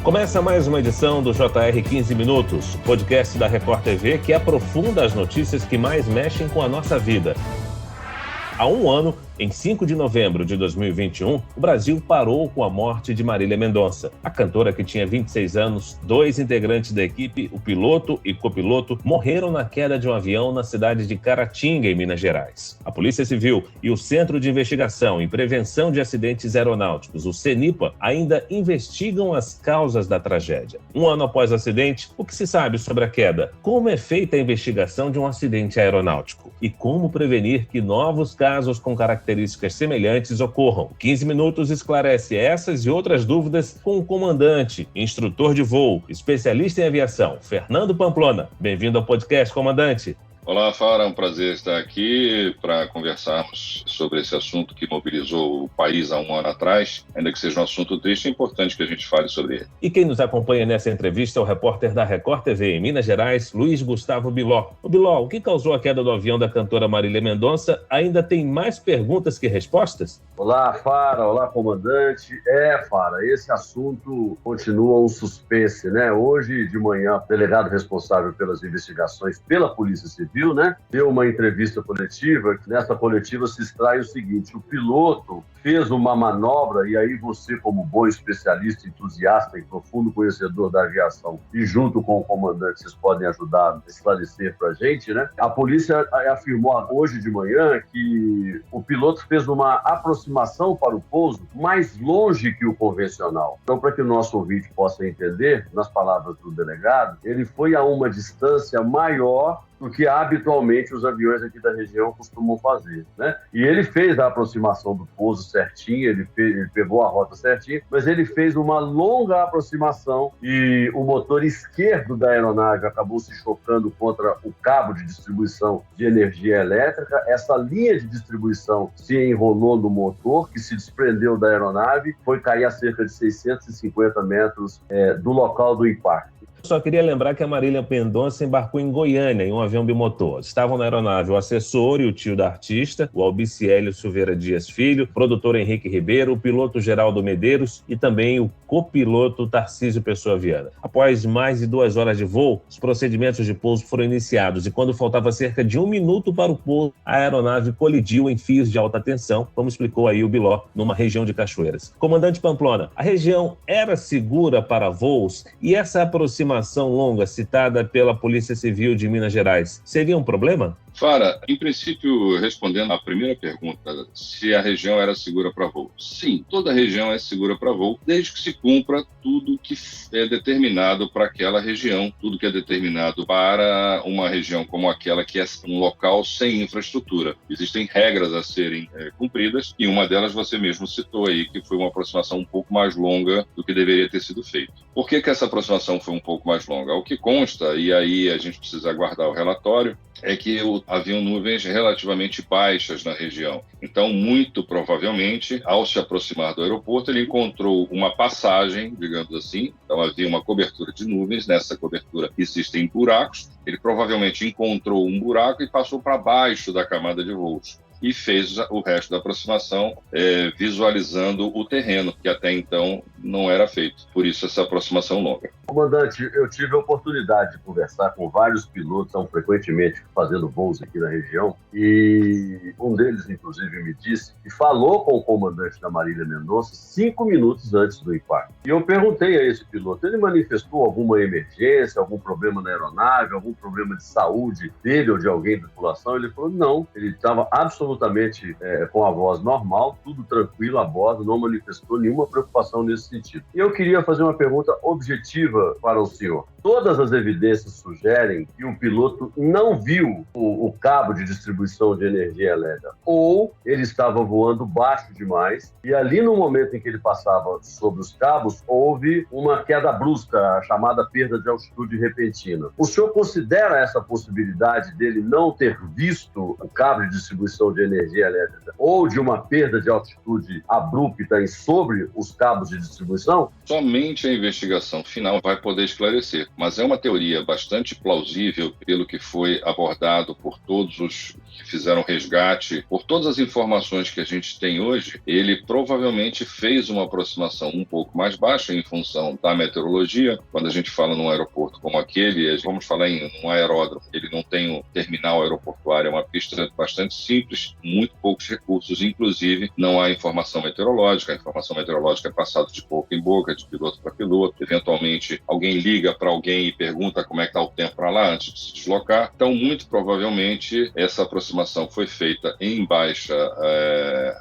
Começa mais uma edição do JR 15 Minutos, podcast da Record TV que aprofunda as notícias que mais mexem com a nossa vida. Há um ano, em 5 de novembro de 2021, o Brasil parou com a morte de Marília Mendonça. A cantora, que tinha 26 anos, 2 integrantes da equipe, o piloto e copiloto, morreram na queda de um avião na cidade de Caratinga, em Minas Gerais. A Polícia Civil e o Centro de Investigação e Prevenção de Acidentes Aeronáuticos, o CENIPA, ainda investigam as causas da tragédia. Um ano após o acidente, o que se sabe sobre a queda? Como é feita a investigação de um acidente aeronáutico? E como prevenir que novos casos com características semelhantes ocorram? 15 Minutos esclarece essas e outras dúvidas com o comandante, instrutor de voo, especialista em aviação, Fernando Pamplona. Bem-vindo ao podcast, comandante. Olá, Fara, é um prazer estar aqui para conversarmos sobre esse assunto que mobilizou o país há um ano atrás. Ainda que seja um assunto triste, é importante que a gente fale sobre ele. E quem nos acompanha nessa entrevista é o repórter da Record TV em Minas Gerais, Luiz Gustavo Biló. Biló, o que causou a queda do avião da cantora Marília Mendonça? Ainda tem mais perguntas que respostas? Olá, Fara, olá, comandante. Fara, esse assunto continua um suspense, né? Hoje de manhã, o delegado responsável pelas investigações pela Polícia Civil, deu uma entrevista coletiva. Nessa coletiva se extrai o seguinte: o piloto fez uma manobra, e aí você, como bom especialista, entusiasta e profundo conhecedor da aviação, e junto com o comandante, vocês podem ajudar a esclarecer para a gente, né? A polícia afirmou hoje de manhã que o piloto fez uma aproximação para o pouso mais longe que o convencional. Então, para que o nosso ouvinte possa entender, nas palavras do delegado, ele foi a uma distância maior do que habitualmente os aviões aqui da região costumam fazer, né? E ele fez a aproximação do pouso certinho, ele pegou a rota certinha, mas ele fez uma longa aproximação e o motor esquerdo da aeronave acabou se chocando contra o cabo de distribuição de energia elétrica. Essa linha de distribuição se enrolou no motor, que se desprendeu da aeronave, foi cair a cerca de 650 metros do local do impacto. Só queria lembrar que a Marília Mendonça embarcou em Goiânia em um avião bimotor. Estavam na aeronave o assessor e o tio da artista, o Albiciélio Silveira Dias Filho, o produtor Henrique Ribeiro, o piloto Geraldo Medeiros e também o copiloto Tarcísio Pessoa Viana. Após mais de 2 horas de voo, os procedimentos de pouso foram iniciados e quando faltava cerca de 1 minuto para o pouso, a aeronave colidiu em fios de alta tensão, como explicou aí o Biló, numa região de Cachoeiras. Comandante Pamplona, a região era segura para voos e essa aproximação longa citada pela Polícia Civil de Minas Gerais seria um problema? Fara, em princípio, respondendo à primeira pergunta, se a região era segura para voo. Sim, toda a região é segura para voo, desde que se cumpra tudo que é determinado para aquela região, tudo que é determinado para uma região como aquela que é um local sem infraestrutura. Existem regras a serem cumpridas e uma delas você mesmo citou aí, que foi uma aproximação um pouco mais longa do que deveria ter sido feito. Por que essa aproximação foi um pouco mais longa? O que consta, e aí a gente precisa aguardar o relatório, é que haviam nuvens relativamente baixas na região. Então, muito provavelmente, ao se aproximar do aeroporto, ele encontrou uma passagem, digamos assim. Então, havia uma cobertura de nuvens. Nessa cobertura existem buracos. Ele provavelmente encontrou um buraco e passou para baixo da camada de voos. E fez o resto da aproximação visualizando o terreno, que até então não era feito. Por isso, essa aproximação longa. Comandante, eu tive a oportunidade de conversar com vários pilotos, estão frequentemente fazendo voos aqui na região, e um deles, inclusive, me disse que falou com o comandante da Marília Mendonça 5 minutos antes do impacto. E eu perguntei a esse piloto, ele manifestou alguma emergência, algum problema na aeronave, algum problema de saúde dele ou de alguém da tripulação? Ele falou não, ele estava absolutamente com a voz normal, tudo tranquilo a bordo, não manifestou nenhuma preocupação nesse sentido. E eu queria fazer uma pergunta objetiva para o senhor. Todas as evidências sugerem que o piloto não viu o cabo de distribuição de energia elétrica, ou ele estava voando baixo demais e ali no momento em que ele passava sobre os cabos houve uma queda brusca, a chamada perda de altitude repentina. O senhor considera essa possibilidade dele não ter visto o cabo de distribuição de energia elétrica ou de uma perda de altitude abrupta sobre os cabos de distribuição? Somente a investigação final vai poder esclarecer, mas é uma teoria bastante plausível pelo que foi abordado por todos os que fizeram resgate, por todas as informações que a gente tem hoje, ele provavelmente fez uma aproximação um pouco mais baixa em função da meteorologia. Quando a gente fala num aeroporto como aquele, vamos falar em um aeródromo, ele não tem um terminal aeroportuário, é uma pista bastante simples, muito poucos recursos, inclusive não há informação meteorológica, a informação meteorológica é passada de boca em boca, de piloto para piloto, eventualmente alguém liga para alguém e pergunta como é que está o tempo para lá antes de se deslocar. Então, muito provavelmente, essa aproximação foi feita em baixa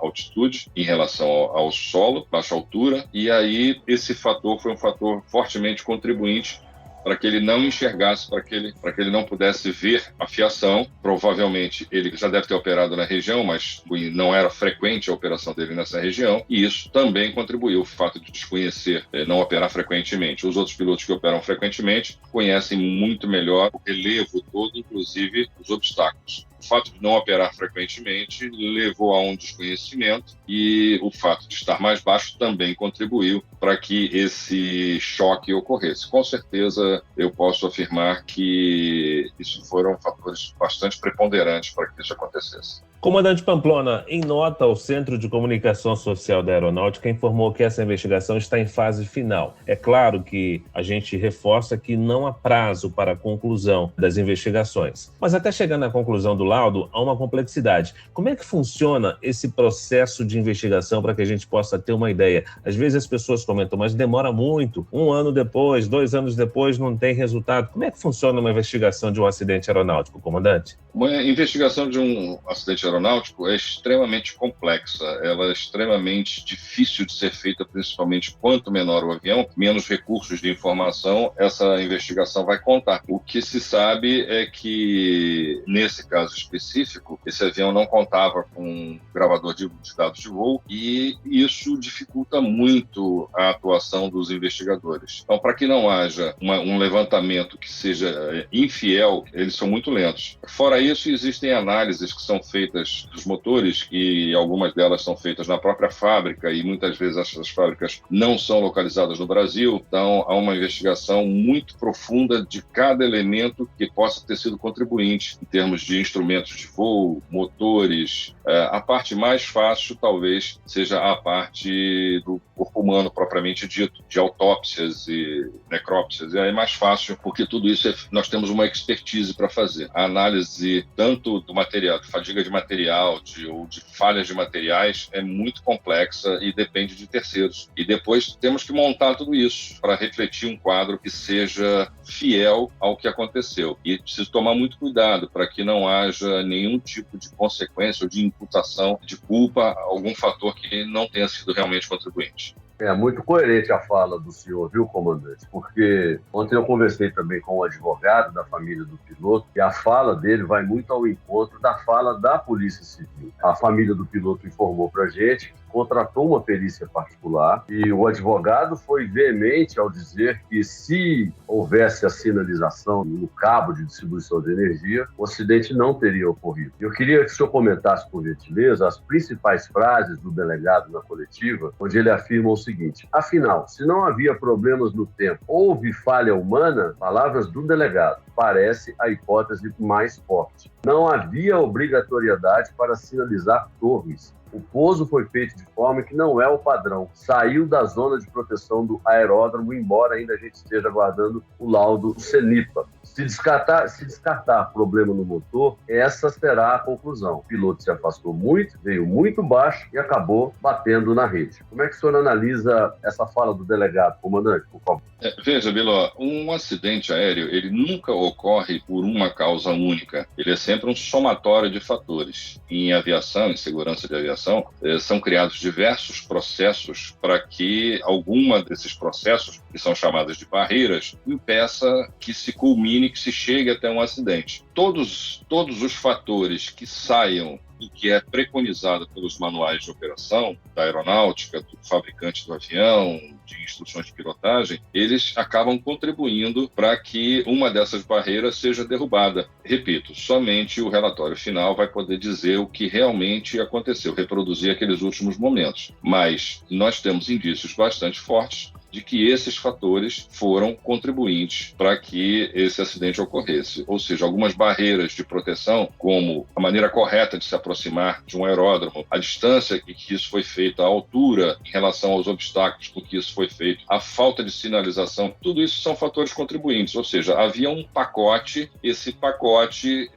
altitude, em relação ao solo, baixa altura, e aí esse fator foi um fator fortemente contribuinte para que ele não enxergasse, para que ele não pudesse ver a fiação. Provavelmente ele já deve ter operado na região, mas não era frequente a operação dele nessa região, e isso também contribuiu, o fato de desconhecer, não operar frequentemente. Os outros pilotos que operam frequentemente conhecem muito melhor o relevo todo, inclusive os obstáculos. O fato de não operar frequentemente levou a um desconhecimento, e o fato de estar mais baixo também contribuiu para que esse choque ocorresse. Com certeza, eu posso afirmar que isso foram fatores bastante preponderantes para que isso acontecesse. Comandante Pamplona, em nota, o Centro de Comunicação Social da Aeronáutica informou que essa investigação está em fase final. É claro que a gente reforça que não há prazo para a conclusão das investigações. Mas até chegar na conclusão do laudo, há uma complexidade. Como é que funciona esse processo de investigação para que a gente possa ter uma ideia? Às vezes as pessoas comentam, mas demora muito. 1 ano depois, 2 anos depois, não tem resultado. Como é que funciona uma investigação de um acidente aeronáutico, comandante? Uma investigação de um acidente aeronáutico é extremamente complexa, ela é extremamente difícil de ser feita, principalmente quanto menor o avião, menos recursos de informação essa investigação vai contar. O que se sabe é que, nesse caso específico, esse avião não contava com um gravador de dados de voo, e isso dificulta muito a atuação dos investigadores. Então, para que não haja um levantamento que seja infiel, eles são muito lentos. Fora isso, existem análises que são feitas dos motores, e algumas delas são feitas na própria fábrica, e muitas vezes essas fábricas não são localizadas no Brasil. Então, há uma investigação muito profunda de cada elemento que possa ter sido contribuinte, em termos de instrumentos de voo, motores. A parte mais fácil, talvez, seja a parte do corpo humano propriamente dito, de autópsias e necrópsias. É mais fácil, porque tudo isso nós temos uma expertise para fazer. A análise tanto do material, de fadiga de material, ou de falhas de materiais, é muito complexa e depende de terceiros. E depois temos que montar tudo isso para refletir um quadro que seja fiel ao que aconteceu. E preciso tomar muito cuidado para que não haja nenhum tipo de consequência ou de imputação de culpa a algum fator que não tenha sido realmente contribuinte. É muito coerente a fala do senhor, viu, comandante? Porque ontem eu conversei também com um advogado da família do piloto, e a fala dele vai muito ao encontro da fala da Polícia Civil. A família do piloto informou pra gente que contratou uma perícia particular, e o advogado foi veemente ao dizer que, se houvesse a sinalização no cabo de distribuição de energia, o acidente não teria ocorrido. Eu queria que o senhor comentasse, por gentileza, as principais frases do delegado na coletiva, onde ele afirma o seguinte: afinal, se não havia problemas no tempo, houve falha humana? Palavras do delegado. Parece a hipótese mais forte. Não havia obrigatoriedade para sinalizar torres. O pouso foi feito de forma que não é o padrão. Saiu da zona de proteção do aeródromo, embora ainda a gente esteja aguardando o laudo CENIPA. Se descartar problema no motor, essa será a conclusão. O piloto se afastou muito, veio muito baixo e acabou batendo na rede. Como é que o senhor analisa essa fala do delegado, comandante, por favor? Veja, Biló, um acidente aéreo, ele nunca ocorre por uma causa única. Ele é sempre um somatório de fatores. Em aviação, em segurança de aviação, são criados diversos processos para que alguma desses processos, que são chamadas de barreiras, impeça que se culmine, que se chegue até um acidente. Todos os fatores que saiam do que é preconizado pelos manuais de operação da aeronáutica, do fabricante do avião, de instruções de pilotagem, eles acabam contribuindo para que uma dessas barreiras seja derrubada. Repito, somente o relatório final vai poder dizer o que realmente aconteceu, reproduzir aqueles últimos momentos. Mas nós temos indícios bastante fortes de que esses fatores foram contribuintes para que esse acidente ocorresse. Ou seja, algumas barreiras de proteção, como a maneira correta de se aproximar de um aeródromo, a distância em que isso foi feito, a altura em relação aos obstáculos com que isso foi feito, a falta de sinalização, tudo isso são fatores contribuintes. Ou seja, havia um pacote, esse pacote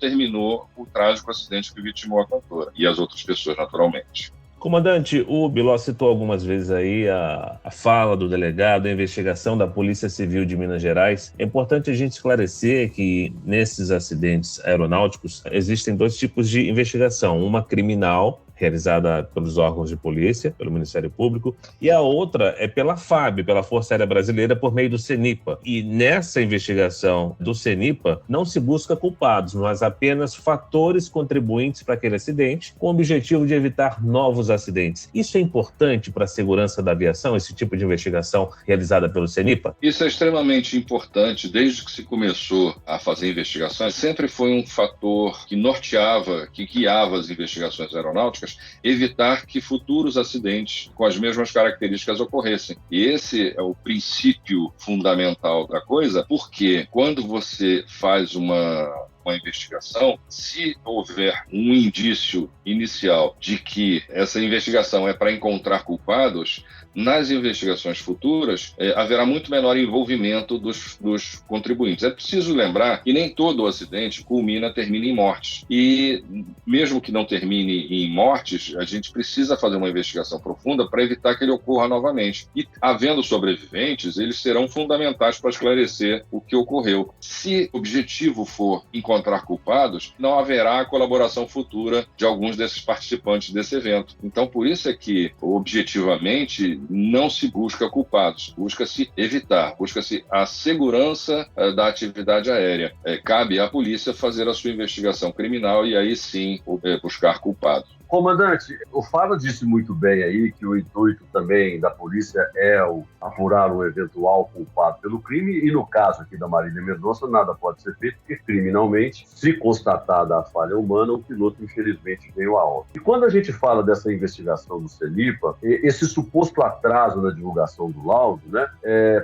terminou o trágico acidente que vitimou a cantora e as outras pessoas, naturalmente. Comandante, o Biló citou algumas vezes aí a fala do delegado, a investigação da Polícia Civil de Minas Gerais. É importante a gente esclarecer que nesses acidentes aeronáuticos existem dois tipos de investigação, uma criminal, realizada pelos órgãos de polícia, pelo Ministério Público, e a outra é pela FAB, pela Força Aérea Brasileira, por meio do CENIPA. E nessa investigação do CENIPA, não se busca culpados, mas apenas fatores contribuintes para aquele acidente, com o objetivo de evitar novos acidentes. Isso é importante para a segurança da aviação, esse tipo de investigação realizada pelo CENIPA? Isso é extremamente importante. Desde que se começou a fazer investigações, sempre foi um fator que norteava, que guiava as investigações aeronáuticas, evitar que futuros acidentes com as mesmas características ocorressem. E esse é o princípio fundamental da coisa, porque quando você faz uma investigação, se houver um indício inicial de que essa investigação é para encontrar culpados, nas investigações futuras haverá muito menor envolvimento dos contribuintes. É preciso lembrar que nem todo acidente termina em mortes. E mesmo que não termine em mortes, a gente precisa fazer uma investigação profunda para evitar que ele ocorra novamente. E havendo sobreviventes, eles serão fundamentais para esclarecer o que ocorreu. Se o objetivo for encontrar culpados, não haverá a colaboração futura de alguns desses participantes desse evento. Então, por isso é que, objetivamente, não se busca culpados, busca-se evitar, busca-se a segurança da atividade aérea. Cabe à polícia fazer a sua investigação criminal e aí sim buscar culpados. Comandante, o Fara disse muito bem aí que o intuito também da polícia é apurar um eventual culpado pelo crime e no caso aqui da Marília Mendonça nada pode ser feito porque criminalmente, se constatada a falha humana, o piloto infelizmente veio a óbito. E quando a gente fala dessa investigação do CENIPA, esse suposto atraso na divulgação do laudo, né,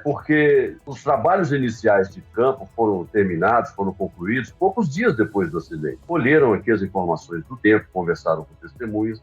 porque os trabalhos iniciais de campo foram terminados, foram concluídos poucos dias depois do acidente. Colheram aqui as informações do tempo, conversaram com testemunhas.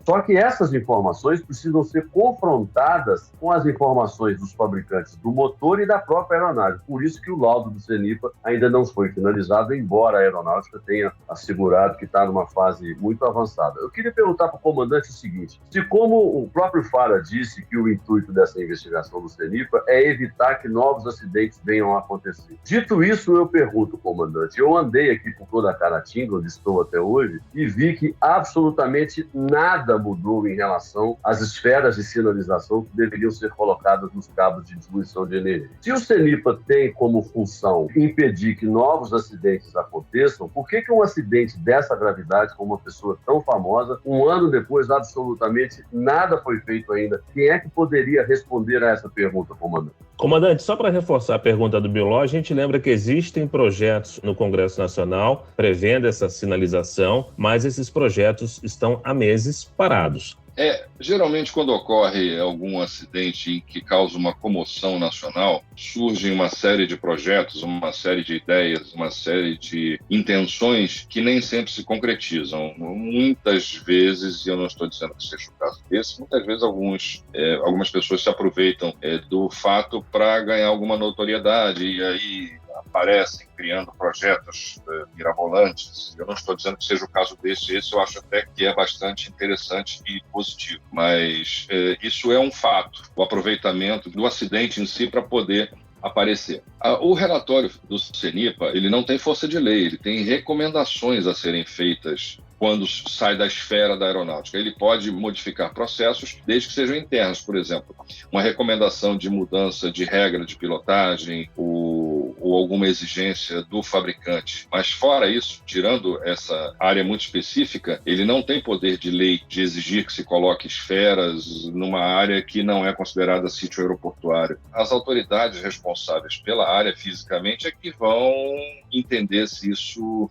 Só que essas informações precisam ser confrontadas com as informações dos fabricantes do motor e da própria aeronave. Por isso que o laudo do CENIPA ainda não foi finalizado, embora a aeronáutica tenha assegurado que está numa fase muito avançada. Eu queria perguntar para o comandante o seguinte: se como o próprio Fara disse que o intuito dessa investigação do CENIPA é evitar que novos acidentes venham a acontecer. Dito isso, eu pergunto, comandante, eu andei aqui por toda a Caratinga, onde estou até hoje, e vi que absolutamente nada mudou em relação às esferas de sinalização que deveriam ser colocadas nos cabos de distribuição de energia. Se o CENIPA tem como função impedir que novos acidentes aconteçam, por que um acidente dessa gravidade com uma pessoa tão famosa, um ano depois, absolutamente nada foi feito ainda? Quem é que poderia responder a essa pergunta, comandante? Comandante, só para reforçar a pergunta do Biló, a gente lembra que existem projetos no Congresso Nacional prevendo essa sinalização, mas esses projetos estão há meses parados. Geralmente quando ocorre algum acidente em que causa uma comoção nacional, surgem uma série de projetos, uma série de ideias, uma série de intenções que nem sempre se concretizam. Muitas vezes, e eu não estou dizendo que seja o caso desse, muitas vezes algumas pessoas se aproveitam do fato para ganhar alguma notoriedade e aí aparecem criando projetos mirabolantes. Eu não estou dizendo que seja o caso esse eu acho até que é bastante interessante e positivo, mas isso é um fato, o aproveitamento do acidente em si para poder aparecer. O relatório do CENIPA, ele não tem força de lei, ele tem recomendações a serem feitas quando sai da esfera da aeronáutica. Ele pode modificar processos desde que sejam internos, por exemplo, uma recomendação de mudança de regra de pilotagem ou alguma exigência do fabricante. Mas fora isso, tirando essa área muito específica, ele não tem poder de lei de exigir que se coloque esferas numa área que não é considerada sítio aeroportuário. As autoridades responsáveis pela área fisicamente é que vão entender se isso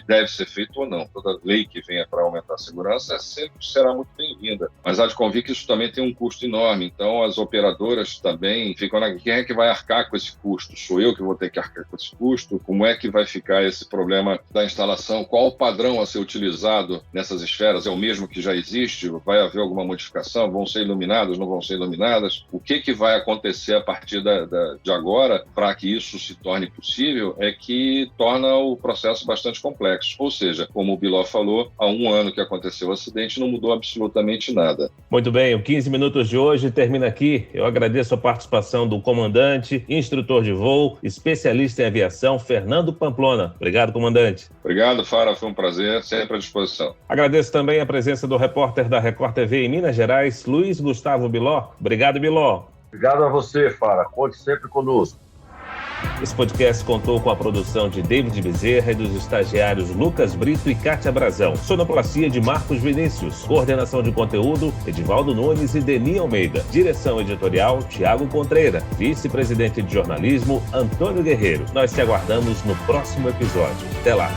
deve ser feito ou não. Toda lei que venha para aumentar a segurança sempre será muito bem-vinda, mas há de convir que isso também tem um custo enorme. Então, as operadoras também ficam quem é que vai arcar com esse custo? Sou eu que vou ter que arcar com esse custo? Como é que vai ficar esse problema da instalação? Qual o padrão a ser utilizado nessas esferas? É o mesmo que já existe? Vai haver alguma modificação? Vão ser iluminadas? Não vão ser iluminadas? O que vai acontecer a partir de agora para que isso se torne possível é que torna o processo bastante complexo. Ou seja, como o Biló falou, há 1 ano que aconteceu o acidente, não mudou absolutamente nada. Muito bem, o 15 Minutos de hoje termina aqui. Eu agradeço a participação do comandante, instrutor de voo, especialista em aviação, Fernando Pamplona. Obrigado, comandante. Obrigado, Fara. Foi um prazer, sempre à disposição. Agradeço também a presença do repórter da Record TV em Minas Gerais, Luiz Gustavo Biló. Obrigado, Biló. Obrigado a você, Fara. Conte sempre conosco. Esse podcast contou com a produção de David Bezerra e dos estagiários Lucas Brito e Kátia Brazão. Sonoplastia de Marcos Vinícius. Coordenação de conteúdo, Edivaldo Nunes e Deni Almeida. Direção editorial, Tiago Contreira. Vice-presidente de jornalismo, Antônio Guerreiro. Nós te aguardamos no próximo episódio. Até lá.